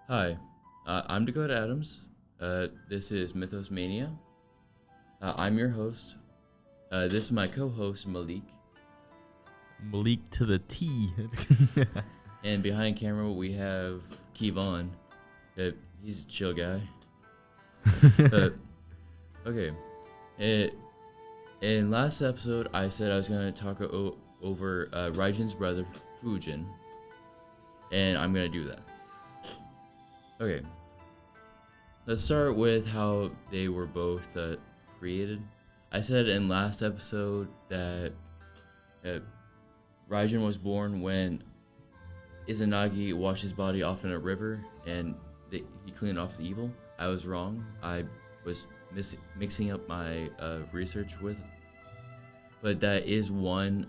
Hi, I'm Dakota Adams. This is Mythos Mania. I'm your host. This is my co-host Malik, Malik to the T. and behind camera we have Kevon. He's a chill guy. Okay. Uh, in last episode, I said I was gonna talk over Raijin's brother Fujin, and I'm gonna do that. Okay. Let's start with how they were both created. I said in last episode that Raijin was born when Izanagi washed his body off in a river and he cleaned off the evil. I was wrong. I was mixing up my research with, but that is one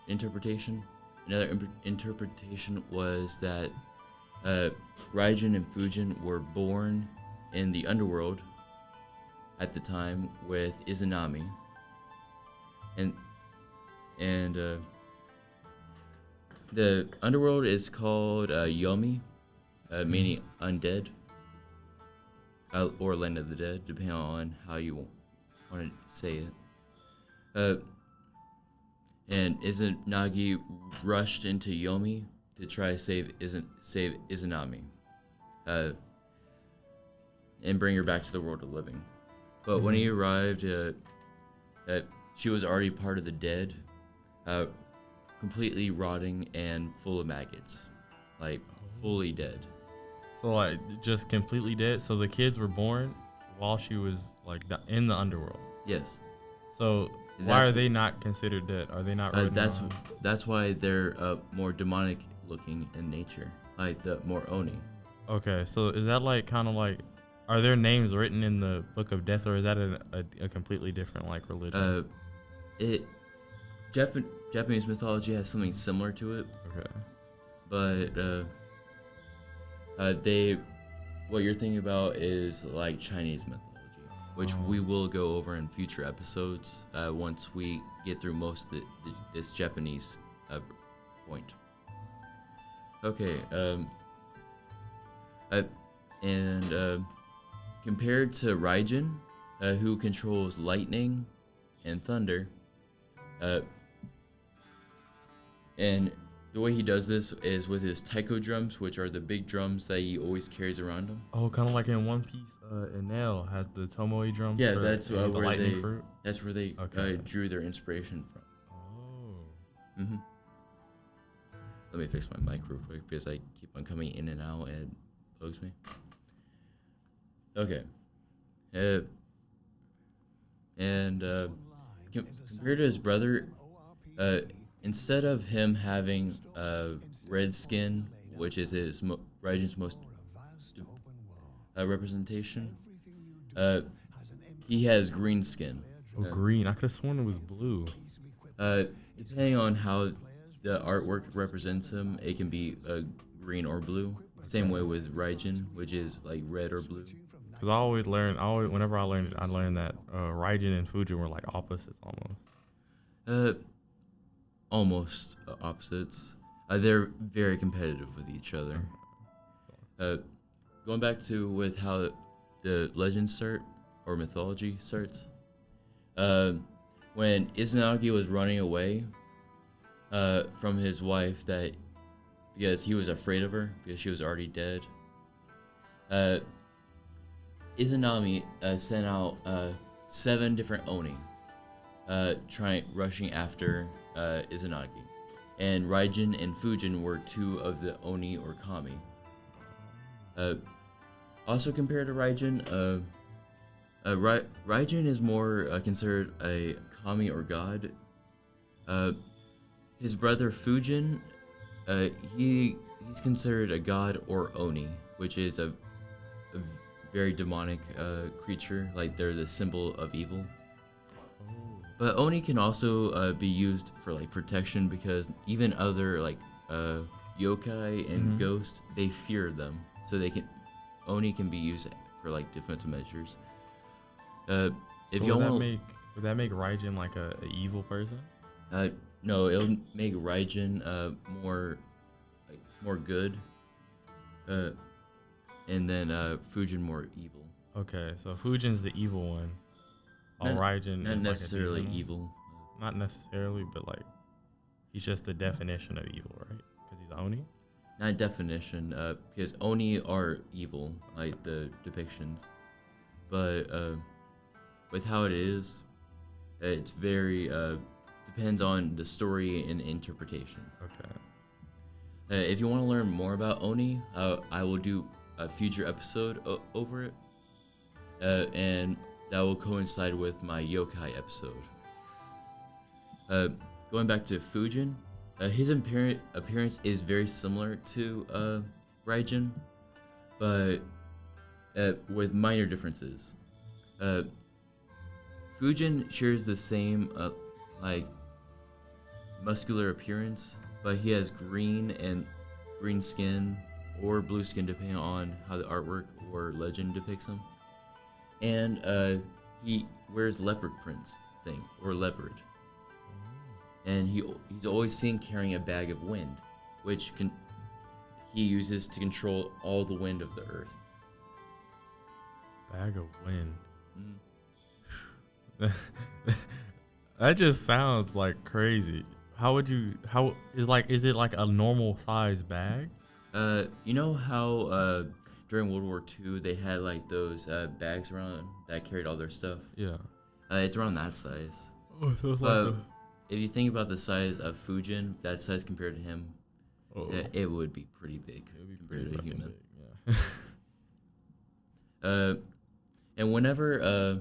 interpretation. Another interpretation was that Raijin and Fujin were born in the underworld at the time with Izanami, and the underworld is called Yomi, meaning undead, or land of the dead, depending on how you want to say it. And Izanagi rushed into Yomi to try to save Izanami, and bring her back to the world of living. But when he arrived, she was already part of the dead, completely rotting and full of maggots, like fully dead. So like just completely dead. So the kids were born while she was like in the underworld. Yes. So why are they not considered dead? Are they not? That's why they're more demonic looking in nature, like the more Oni. Okay, so is that like kind of like, are their names written in the Book of Death, or is that a completely different like religion? Japanese mythology has something similar to it. Okay. But what you're thinking about is like Chinese mythology, which we will go over in future episodes once we get through most of this Japanese point. Okay. Compared to Raijin, who controls lightning and thunder, and the way he does this is with his taiko drums, which are the big drums that he always carries around him. Oh, kind of like in One Piece, Enel has the tomoe drums. Yeah, that's the lightning fruit. That's where they drew their inspiration from. Oh. Mhm. Let me fix my mic real quick because I keep on coming in and out and it bugs me. Okay. Compared to his brother, instead of him having red skin, which is Raijin's most representation, he has green skin. Oh, green. I could have sworn it was blue. Depending on how the artwork represents him, it can be green or blue. Same way with Raijin, which is like red or blue. Because whenever I learned that Raijin and Fujin were like opposites almost. Almost opposites. They're very competitive with each other. Going back to with how the legends start, or mythology starts. When Izanagi was running away from his wife, because he was afraid of her because she was already dead, Izanami sent out 7 different Oni, rushing after Izanagi, and Raijin and Fujin were 2 of the Oni or Kami. Also compared to Raijin, Raijin is more considered a Kami or god. His brother Fujin, he's considered a god or Oni, which is a very demonic creature, like they're the symbol of evil. But Oni can also be used for like protection, because even other like yokai and ghosts, they fear them, so Oni can be used for like defensive measures. If so you would that make Raijin like a evil person? No, it'll make Raijin more good. and then Fujin more evil. Okay, so Fujin's the evil one. While Not, Raijin not is necessarily like a decent evil. one. Not necessarily, but like he's just the definition of evil, right? Because he's Oni. Not definition, because Oni are evil, like the depictions. But with how it is, it's very depends on the story and interpretation. Okay. If you want to learn more about Oni, I will do a future episode over it, and that will coincide with my yokai episode. Going back to Fujin, his appearance is very similar to Raijin, but with minor differences. Fujin shares the same like muscular appearance, but he has green skin or blue skin depending on how the artwork or legend depicts him. And he wears leopard prints or leopard. And he's always seen carrying a bag of wind, which he uses to control all the wind of the earth. Bag of wind. Mm. That just sounds like crazy. Is it like a normal size bag? You know how during World War II they had like those bags around that carried all their stuff? Yeah. It's around that size. Oh, so it's like If you think about the size of Fujin, that size compared to him, it would be pretty big compared to a human. Big, yeah. And whenever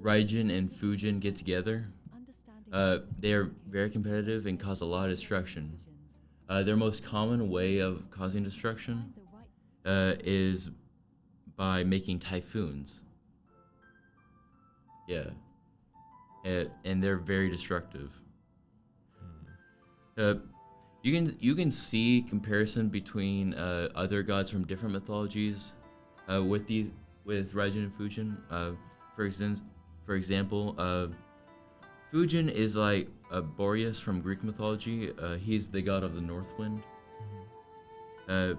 Raijin and Fujin get together, they are very competitive and cause a lot of destruction. Their most common way of causing destruction is by making typhoons. Yeah. And they're very destructive. You can see comparison between other gods from different mythologies with Raijin and Fujin. For example, Fujin is like Boreas from Greek mythology. He's the god of the north wind. The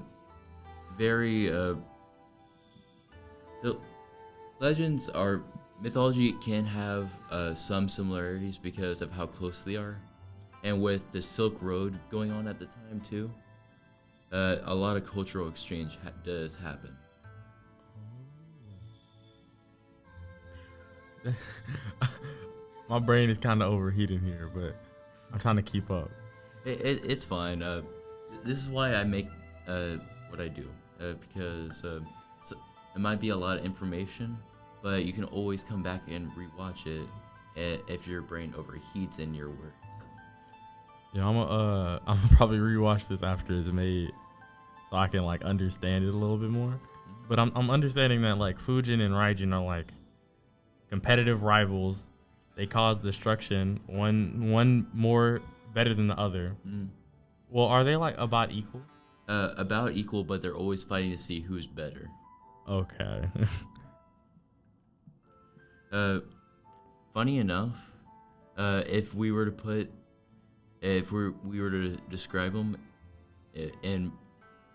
legends are mythology can have some similarities because of how close they are, and with the Silk Road going on at the time too, a lot of cultural exchange does happen. My brain is kind of overheating here, but I'm trying to keep up. It's fine. This is why I make what I do, because it might be a lot of information, but you can always come back and rewatch it if your brain overheats in your works. Yeah, I'm probably rewatch this after it's made, so I can like understand it a little bit more. But I'm understanding that like Fujin and Raijin are like competitive rivals. They cause destruction. One more better than the other. Mm. Well, are they like about equal? About equal, but they're always fighting to see who's better. Okay. Funny enough, if we were to describe them in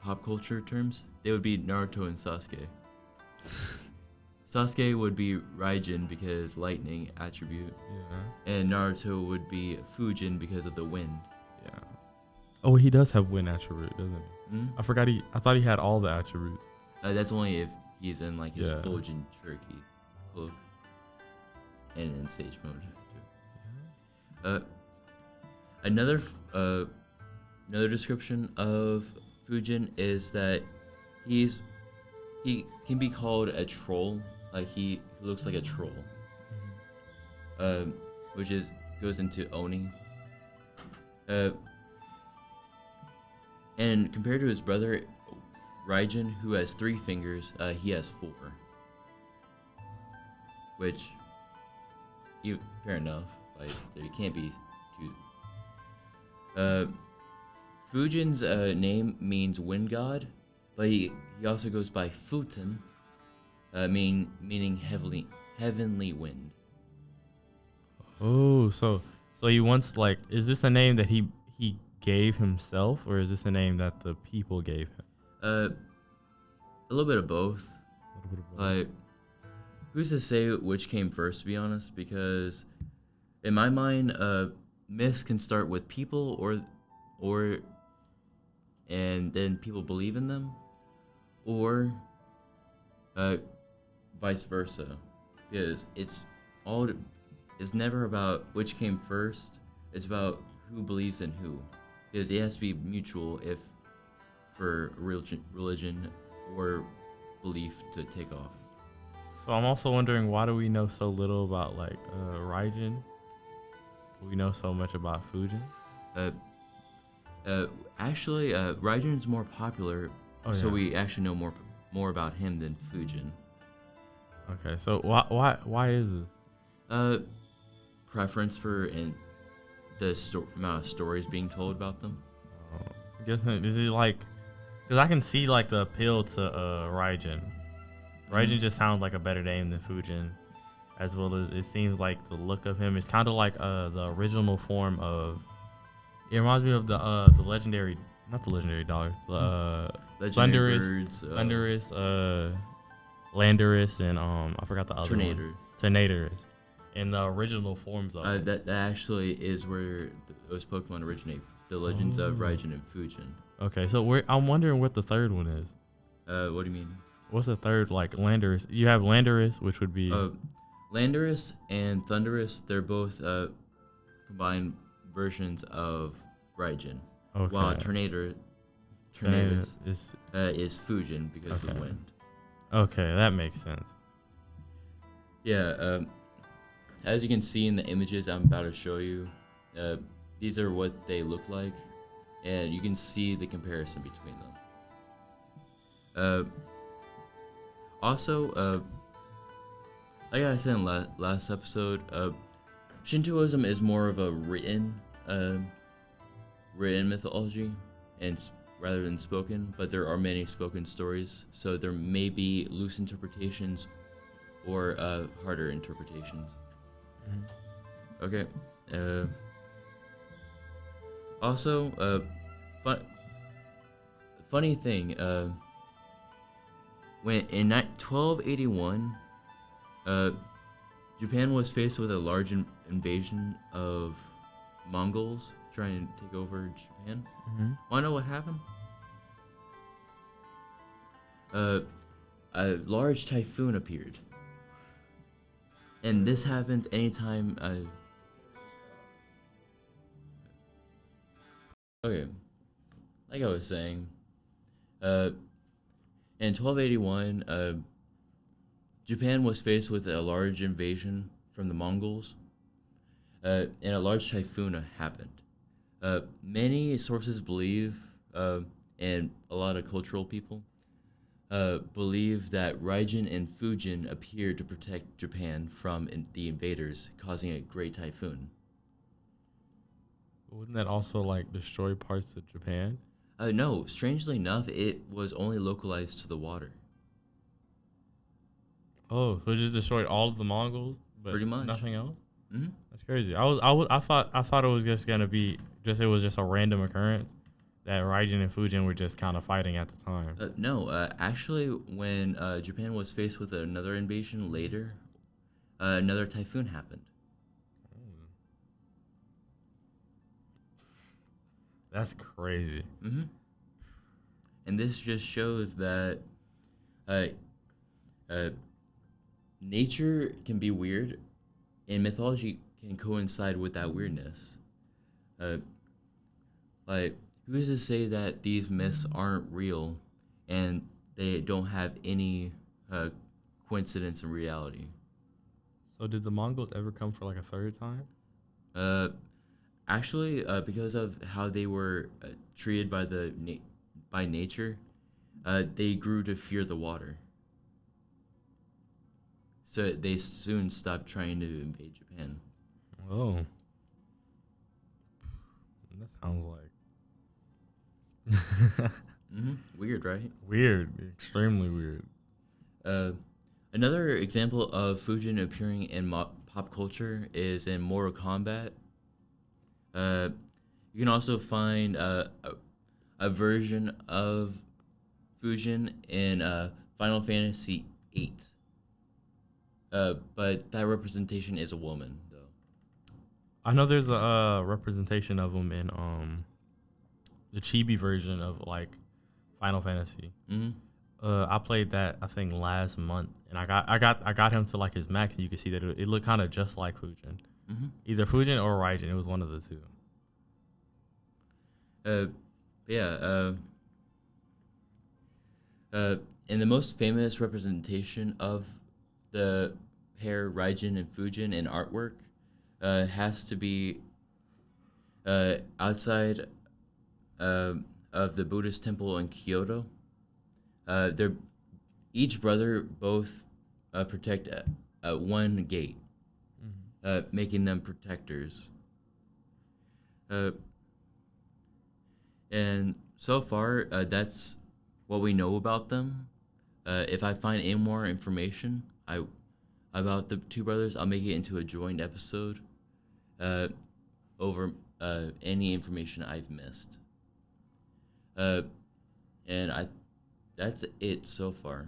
pop culture terms, they would be Naruto and Sasuke. Sasuke would be Raijin because lightning attribute, and Naruto would be Fujin because of the wind. Yeah. Oh, he does have wind attribute, doesn't he? Mm? I thought he had all the attributes. That's only if he's in like his Fujin Cherokee cloak and in stage mode too. Another description of Fujin is that he can be called a troll. Like he looks like a troll, which goes into Oni. And compared to his brother Raijin, who has 3 fingers, he has 4. Which, fair enough. Like there can't be 2. Fujin's name means wind god, but he also goes by Futen, meaning heavenly wind. Oh, so he wants like, is this a name that he gave himself, or is this a name that the people gave him? A little bit of both. A little bit of both. Like, who's to say which came first? To be honest, because in my mind, myths can start with people, or and then people believe in them, or vice versa, because it's never about which came first. It's about who believes in who, because it has to be mutual if for religion or belief to take off. So I'm also wondering, why do we know so little about like Raijin? We know so much about Fujin. Actually, Raijin's more popular, so yeah. we actually know more about him than Fujin. Okay, so why is this? Preference for and the amount of stories being told about them. I guess is it like, because I can see like the appeal to Raijin. Raijin just sounds like a better name than Fujin, as well as it seems like the look of him is kind of like the original form of. It reminds me of the legendary, not the legendary dogs, the Legendary Thunderous, birds, Landorus, and I forgot the other one. Tornadors, and the original forms of them. That actually is where those Pokemon originate. The legends of Raijin and Fujin. Okay, so I'm wondering what the third one is. What do you mean? What's the third, like Landorus? You have Landorus, which would be Landorus and Thunderous. They're both combined versions of Raijin. okay. While Tornadus is Fujin because of the wind. Okay, that makes sense. Yeah, as you can see in the images I'm about to show you, these are what they look like, and you can see the comparison between them. Also, like I said in last episode, Shintoism is more of a written mythology, and rather than spoken, but there are many spoken stories, so there may be loose interpretations or harder interpretations. Mm-hmm. Okay. Also, funny thing, when in 1281, Japan was faced with a large invasion of Mongols trying to take over Japan. Mm-hmm. Wanna know what happened? A large typhoon appeared, and this happens anytime. Okay, like I was saying, in 1281, Japan was faced with a large invasion from the Mongols, and a large typhoon happened. Many sources believe, and a lot of cultural people believe that Raijin and Fujin appeared to protect Japan from the invaders, causing a great typhoon. Wouldn't that also like destroy parts of Japan? No, strangely enough, it was only localized to the water. Oh, so it just destroyed all of the Mongols, but Pretty much. nothing else? Mm-hmm. That's crazy. I thought it was just gonna be it was just a random occurrence that Raijin and Fujin were just kind of fighting at the time. No, actually, when Japan was faced with another invasion later, another typhoon happened. That's crazy. Mm-hmm. And this just shows that nature can be weird, and mythology can coincide with that weirdness. Like, who's to say that these myths aren't real and they don't have any coincidence in reality? So did the Mongols ever come for like a third time? Actually, because of how they were treated by nature, they grew to fear the water. So they soon stopped trying to invade Japan. Oh. That sounds like... Weird, right? Weird. Extremely weird. Another example of Fujin appearing in pop culture is in Mortal Kombat. You can also find a version of Fujin in Final Fantasy VIII. But that representation is a woman, though. I know there's a representation of them in the chibi version of like Final Fantasy. Mm-hmm. I played that I think last month, and I got him to like his max, and you could see that it looked kind of just like Fujin, Mm-hmm. either Fujin or Raijin. It was one of the two. Yeah. And the most famous representation of the pair Raijin and Fujin in artwork has to be outside of the Buddhist temple in Kyoto. They're each brother both protect one gate, making them protectors. And so far, that's what we know about them. If I find any more information about the two brothers, I'll make it into a joint episode over any information I've missed. And that's it so far.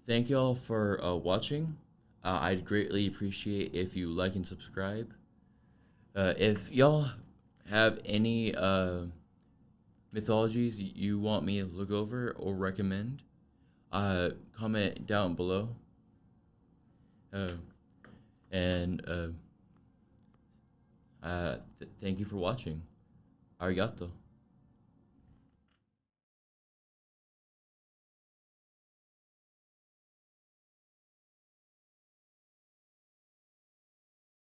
Thank y'all for watching. I'd greatly appreciate if you like and subscribe. If y'all have any mythologies you want me to look over or recommend, comment down below. Thank you for watching. Arigato.